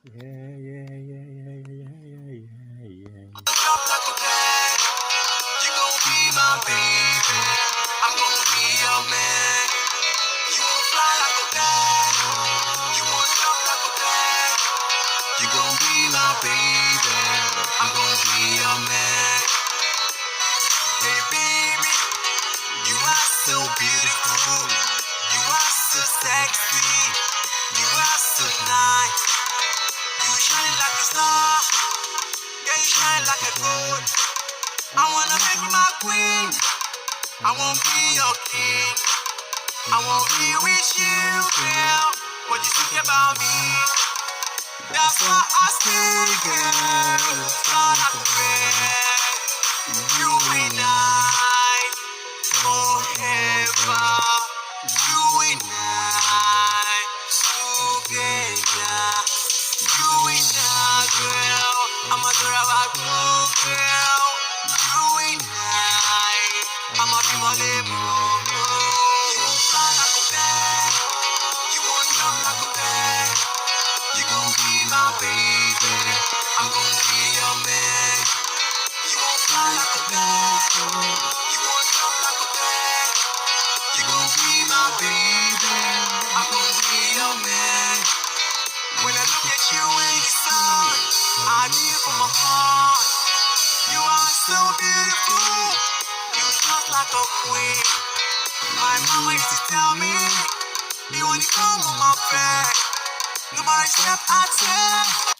Yeah, yeah, yeah, yeah, yeah, yeah, yeah. Drop like a bag. You gon' be my baby. I'm gon' be your man. You won't fly like a bag. You won't jump like a bag. You gon' be my baby. I'm gon' be your man. Hey baby, you are so beautiful. You are so sexy. You are so nice. You shine like a star. Yeah, you shine like a gold. I wanna make you my queen. I won't be your king. I won't be with you, girl. What you think about me? That's why I stay, girl. Fly like a bird. You and I, forever. You and I, together. You and I, girl. I'm a girl about girl. You and I'm a be my label. You won't fly like a bird. You won't jump like a bird. You gon' be my baby. I'm gon' be your man. You won't fly like a bird. You won't jump like a bird. You gon' be my baby. I'm gon' be your man. When I look at you in the sun, I feel from my heart. You are so beautiful. You just like a queen. My mama used to tell me, you wanna come on my back. Nobody step out there.